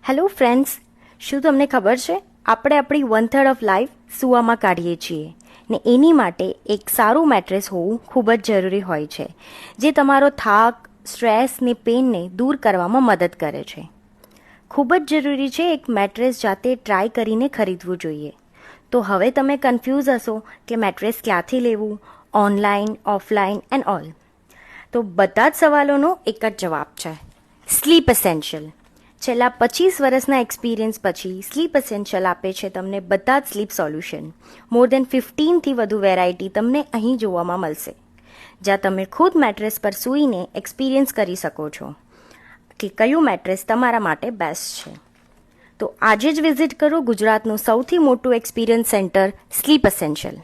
Hello friends, શું તમને ખબર છે આપણે આપણી 1/3 ઓફ લાઈફ સૂવામાં કાઢીએ છીએ ને એની માટે એક સારું મેટ્રેસ હોવું ખૂબ જ જરૂરી હોય છે, જે તમારો થાક, સ્ટ્રેસ ને પેનને દૂર કરવામાં મદદ કરે છે. ખૂબ જ જરૂરી છે એક મેટ્રેસ જાતે ટ્રાય કરીને ખરીદવું જોઈએ. તો હવે તમે કન્ફ્યુઝ હશો કે મેટ્રેસ ક્યાંથી લેવું, ઓનલાઈન, ઓફલાઈન એન્ડ ઓલ. તો બધા જ સવાલોનો એક જ જવાબ છે: સ્લીપ એસેન્શિયલ. છેલ્લા 25 વર્ષના એક્સપિરિયન્સ પછી સ્લીપ એસેન્શિયલ આપે છે તમને બધા જ સ્લીપ સોલ્યુશન. મોર દેન 15થી વધુ વેરાયટી તમને અહીં જોવામાં મળશે, જ્યાં તમે ખુદ મેટ્રેસ પર સૂઈને એક્સપિરિયન્સ કરી શકો છો કે કયું મેટ્રેસ તમારા માટે બેસ્ટ છે. તો આજે જ વિઝિટ કરો ગુજરાતનું સૌથી મોટું એક્સપિરિયન્સ સેન્ટર સ્લીપ એસેન્શિયલ.